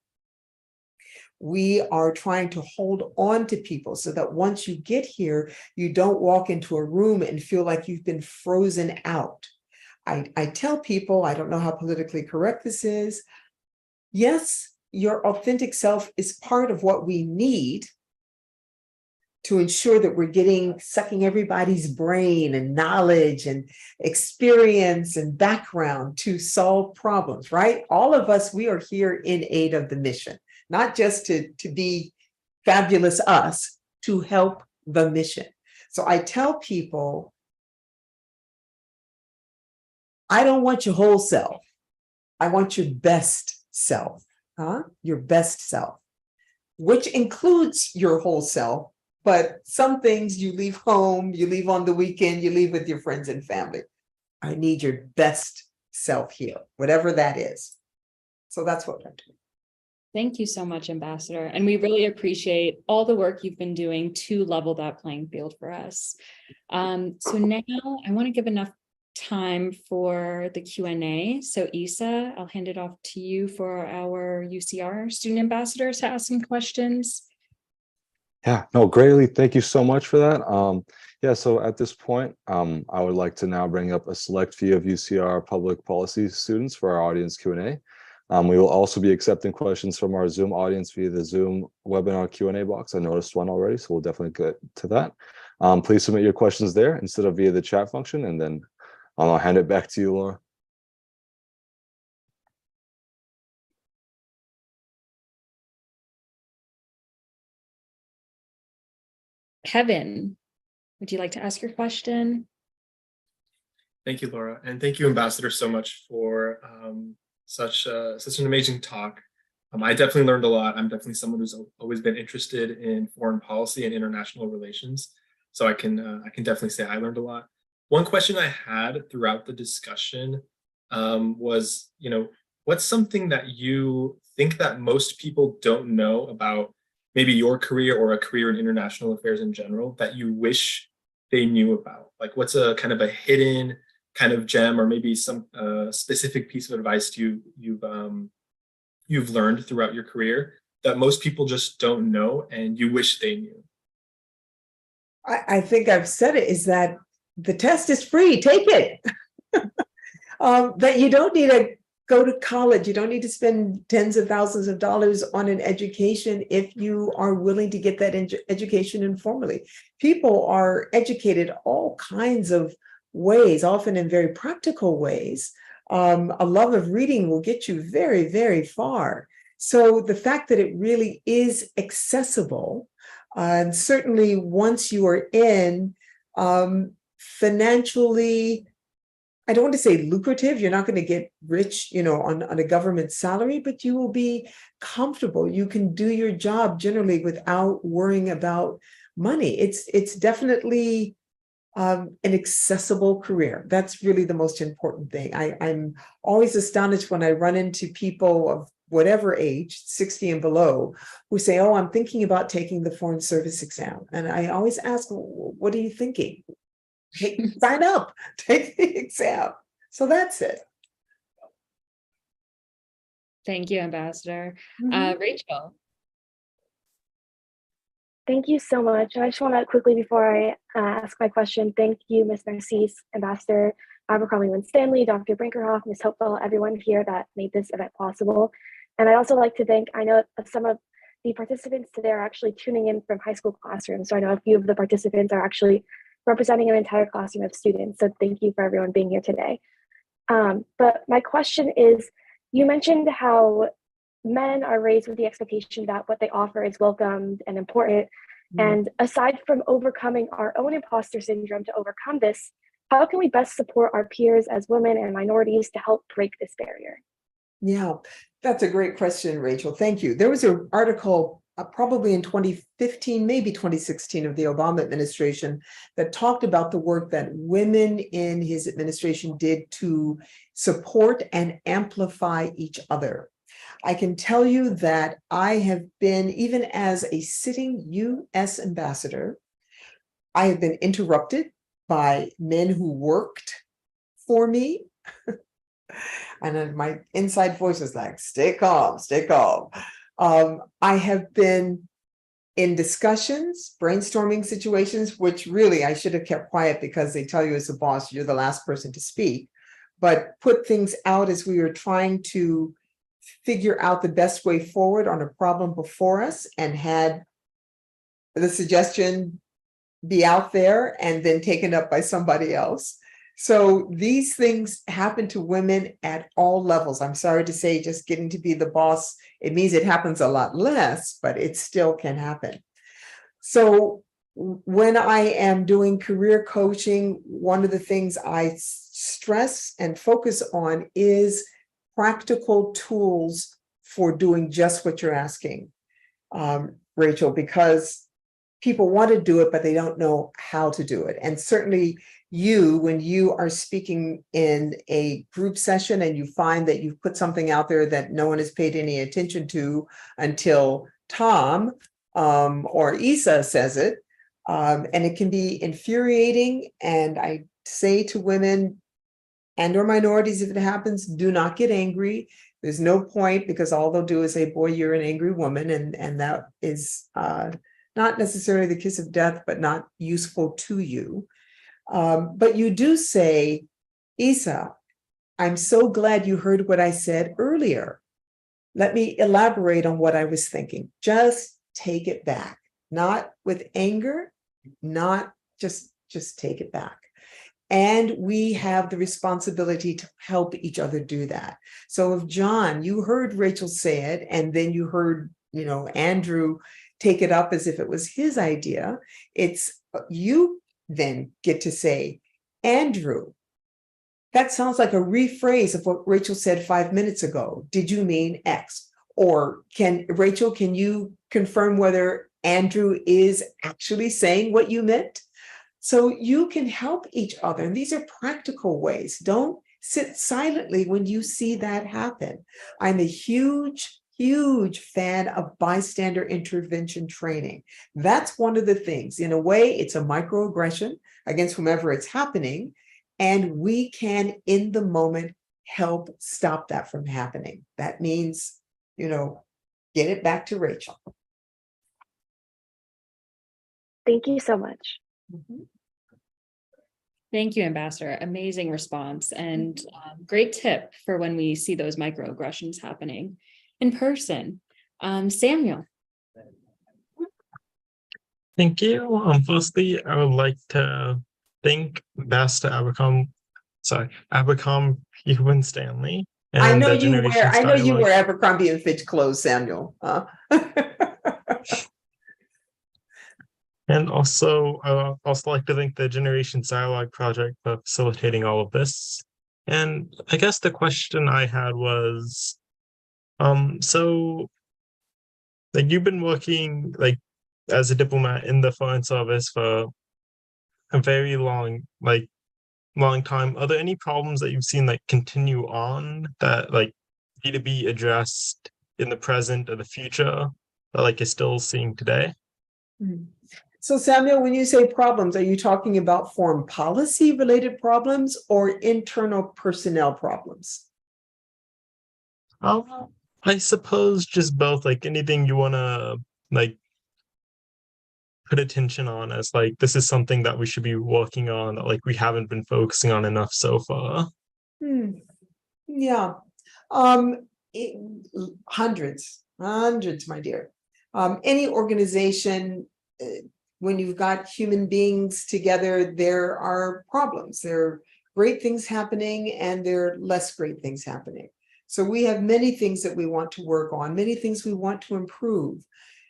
We are trying to hold on to people so that once you get here, you don't walk into a room and feel like you've been frozen out. I tell people, I don't know how politically correct this is. Yes, your authentic self is part of what we need to ensure that we're sucking everybody's brain and knowledge and experience and background to solve problems, right? All of us, we are here in aid of the mission, not just to be fabulous us, to help the mission. So I tell people, I don't want your whole self. I want your best self, your best self, which includes your whole self, but some things you leave home, you leave on the weekend, you leave with your friends and family. I need your best self here, whatever that is. So that's what I'm doing. Thank you so much, Ambassador. And we really appreciate all the work you've been doing to level that playing field for us. So now I want to give enough time for the Q&A. So Isa, I'll hand it off to you for our UCR student ambassadors to ask some questions. Yeah, no, greatly. Thank you so much for that. Yeah, so at this point, I would like to now bring up a select few of UCR public policy students for our audience Q&A. We will also be accepting questions from our Zoom audience via the Zoom webinar Q&A box. I noticed one already, so we'll definitely get to that. Please submit your questions there instead of via the chat function, and then I'll hand it back to you, Laura. Kevin, would you like to ask your question? Thank you, Laura, and thank you, Ambassador, so much for such an amazing talk. I definitely learned a lot. I'm definitely someone who's always been interested in foreign policy and international relations, so I can definitely say I learned a lot. One question I had throughout the discussion was, what's something that you think that most people don't know about maybe your career or a career in international affairs in general that you wish they knew about? Like, what's a kind of a hidden kind of gem, or maybe some specific piece of advice you've learned throughout your career that most people just don't know and you wish they knew? I think I've said it, is that the test is free, take it. That you don't need to go to college. You don't need to spend tens of thousands of dollars on an education if you are willing to get that education informally. People are educated all kinds of ways, often in very practical ways. A love of reading will get you very, very far. So the fact that it really is accessible, and certainly once you are in, financially, I don't want to say lucrative. You're not going to get rich, on a government salary, but you will be comfortable. You can do your job generally without worrying about money. It's definitely an accessible career. That's really the most important thing. I'm always astonished when I run into people of whatever age, 60 and below, who say, oh, I'm thinking about taking the Foreign Service exam. And I always ask, what are you thinking? Sign up, take the exam. So that's it. Thank you, Ambassador. Rachel. Thank you so much. I just want to quickly, before I ask my question, thank you, Ms. Narcisse, Ambassador Abercrombie-Winstanley, Dr. Brinkerhoff, Ms. Hopewell, everyone here that made this event possible. And I also like to thank, I know some of the participants today are actually tuning in from high school classrooms. So I know a few of the participants are actually representing an entire classroom of students. So thank you for everyone being here today. But my question is, you mentioned how men are raised with the expectation that what they offer is welcomed and important. And aside from overcoming our own imposter syndrome to overcome this, how can we best support our peers as women and minorities to help break this barrier? Yeah, that's a great question, Rachel. Thank you. There was an article probably in 2015, maybe 2016 of the Obama administration that talked about the work that women in his administration did to support and amplify each other. I can tell you that I have been, even as a sitting U.S. ambassador, I have been interrupted by men who worked for me. And then my inside voice is like, stay calm, stay calm. I have been in discussions, brainstorming situations, which really I should have kept quiet because they tell you as a boss, you're the last person to speak, but put things out as we were trying to figure out the best way forward on a problem before us, and had the suggestion be out there and then taken up by somebody else. So these things happen to women at all levels. I'm sorry to say, just getting to be the boss, it means it happens a lot less, but it still can happen. So when I am doing career coaching, one of the things I stress and focus on is practical tools for doing just what you're asking, Rachel, because people want to do it, but they don't know how to do it. And certainly when you are speaking in a group session and you find that you've put something out there that no one has paid any attention to until Tom or Isa says it, and it can be infuriating. And I say to women and or minorities, if it happens, do not get angry. There's no point, because all they'll do is say, boy, you're an angry woman. And that is not necessarily the kiss of death, but not useful to you. But you do say, Isa, I'm so glad you heard what I said earlier. Let me elaborate on what I was thinking. Just take it back, not with anger, not just take it back. And we have the responsibility to help each other do that. So if John, you heard Rachel say it, and then you heard, Andrew take it up as if it was his idea, it's you then get to say, Andrew, that sounds like a rephrase of what Rachel said 5 minutes ago. Did you mean X? Or Rachel, can you confirm whether Andrew is actually saying what you meant? So you can help each other. And these are practical ways. Don't sit silently when you see that happen. I'm a huge fan of bystander intervention training. That's one of the things. In a way, it's a microaggression against whomever it's happening. And we can, in the moment, help stop that from happening. That means, get it back to Rachel. Thank you so much. Mm-hmm. Thank you, Ambassador. Amazing response, and great tip for when we see those microaggressions happening in person. Samuel. Thank you. Firstly, I would like to thank Ambassador Abercrombie-Winstanley. I know you wear Abercrombie and Fitch clothes, Samuel. And also, I also like to thank the Generations Dialogue Project for facilitating all of this. And I guess the question I had was, so like you've been working like as a diplomat in the Foreign Service for a very long time. Are there any problems that you've seen like continue on that like need to be addressed in the present or the future that like you're still seeing today? So Samuel, when you say problems, are you talking about foreign policy related problems or internal personnel problems? I suppose just both, like anything you want to like put attention on as like this is something that we should be working on that like we haven't been focusing on enough so far. Yeah. Hundreds, my dear. Any organization, when you've got human beings together, there are problems. There are great things happening and there are less great things happening. So we have many things that we want to work on, many things we want to improve.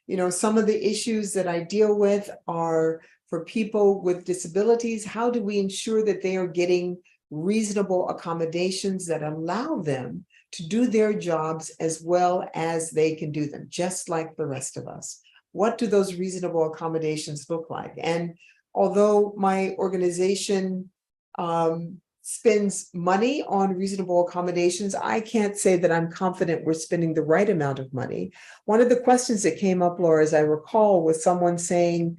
You know, some of the issues that I deal with are for people with disabilities. How do we ensure that they are getting reasonable accommodations that allow them to do their jobs as well as they can do them, just like the rest of us? What do those reasonable accommodations look like? And although my organization spends money on reasonable accommodations, I can't say that I'm confident we're spending the right amount of money. One of the questions that came up, Laura, as I recall, was someone saying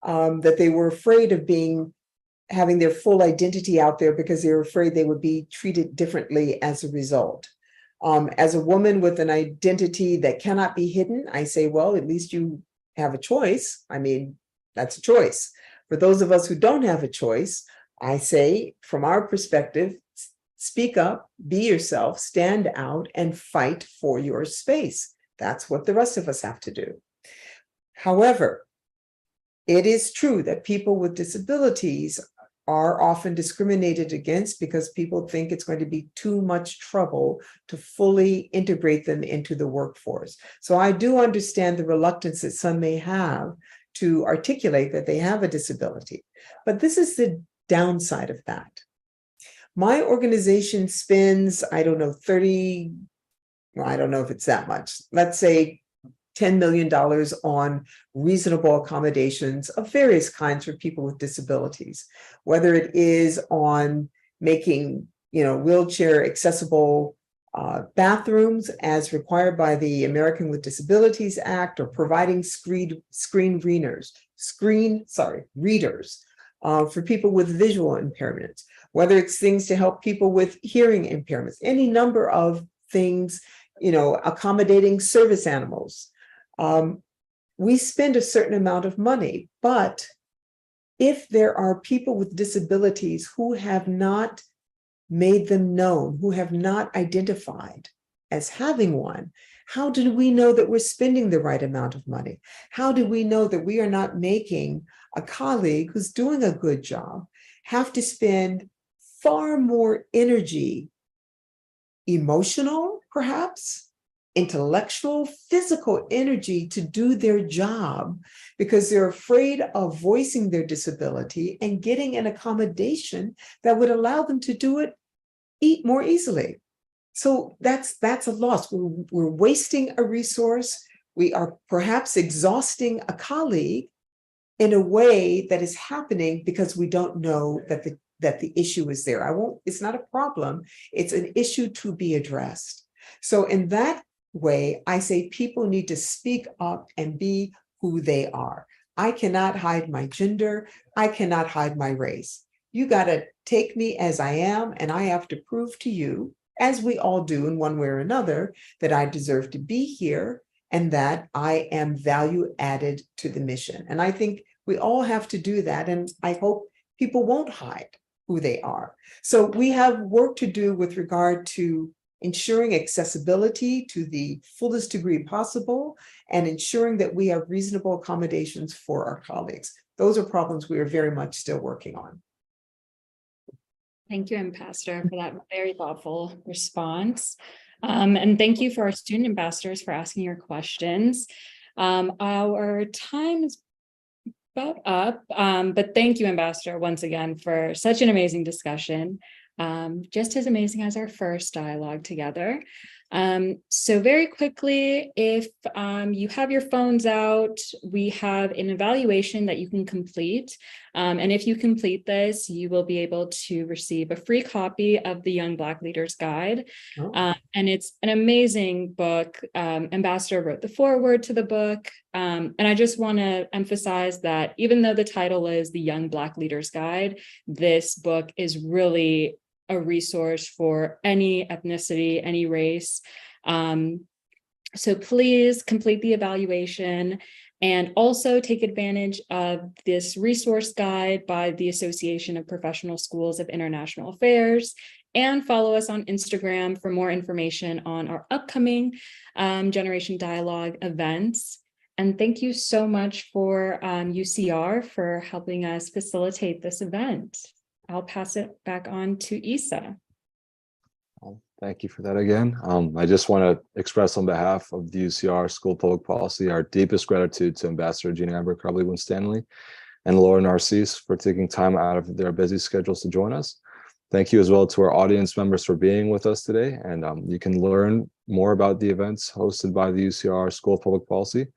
that they were afraid of having their full identity out there because they were afraid they would be treated differently as a result. As a woman with an identity that cannot be hidden, I say, well, at least you have a choice. I mean, that's a choice. For those of us who don't have a choice, I say, from our perspective, speak up, be yourself, stand out, and fight for your space. That's what the rest of us have to do. However, it is true that people with disabilities are often discriminated against because people think it's going to be too much trouble to fully integrate them into the workforce. So I do understand the reluctance that some may have to articulate that they have a disability. But this is the downside of that. My organization spends, I don't know, I don't know if it's that much, let's say $10 million on reasonable accommodations of various kinds for people with disabilities, whether it is on making, wheelchair accessible bathrooms as required by the American with Disabilities Act, or providing readers for people with visual impairments, whether it's things to help people with hearing impairments, any number of things, accommodating service animals. We spend a certain amount of money, but if there are people with disabilities who have not made them known, who have not identified as having one, how do we know that we're spending the right amount of money? How do we know that we are not making a colleague who's doing a good job have to spend far more energy, emotional, perhaps, intellectual, physical energy to do their job because they're afraid of voicing their disability and getting an accommodation that would allow them to do it more easily? So that's a loss. We're wasting a resource. We are perhaps exhausting a colleague in a way that is happening because we don't know that the issue is there. It's not a problem. It's an issue to be addressed. So in that way, I say people need to speak up and be who they are. I cannot hide my gender. I cannot hide my race. You got to take me as I am, and I have to prove to you, as we all do in one way or another, that I deserve to be here and that I am value added to the mission. And I think we all have to do that. And I hope people won't hide who they are. So we have work to do with regard to ensuring accessibility to the fullest degree possible and ensuring that we have reasonable accommodations for our colleagues. Those are problems we are very much still working on. Thank you, Ambassador, for that very thoughtful response. And thank you for our student ambassadors for asking your questions. Our time is about up. But thank you, Ambassador, once again for such an amazing discussion. Just as amazing as our first dialogue together. So very quickly, if you have your phones out, we have an evaluation that you can complete. And if you complete this, you will be able to receive a free copy of the Young Black Leaders Guide. And it's an amazing book. Ambassador wrote the foreword to the book. And I just want to emphasize that even though the title is the Young Black Leaders Guide, this book is really a resource for any ethnicity, any race. So please complete the evaluation and also take advantage of this resource guide by the Association of Professional Schools of International Affairs, and follow us on Instagram for more information on our upcoming Generation Dialogue events. And thank you so much for UCR for helping us facilitate this event. I'll pass it back on to Isa. Thank you for that again. I just want to express on behalf of the UCR School of Public Policy our deepest gratitude to Ambassador Gina Abercrombie-Winstanley and Laura Narcisse for taking time out of their busy schedules to join us. Thank you as well to our audience members for being with us today. And you can learn more about the events hosted by the UCR School of Public Policy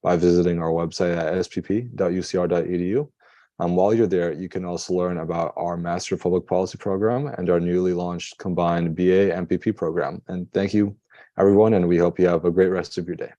by visiting our website at spp.ucr.edu. While you're there, you can also learn about our Master of Public Policy program and our newly launched combined BA MPP program. And thank you, everyone, and we hope you have a great rest of your day.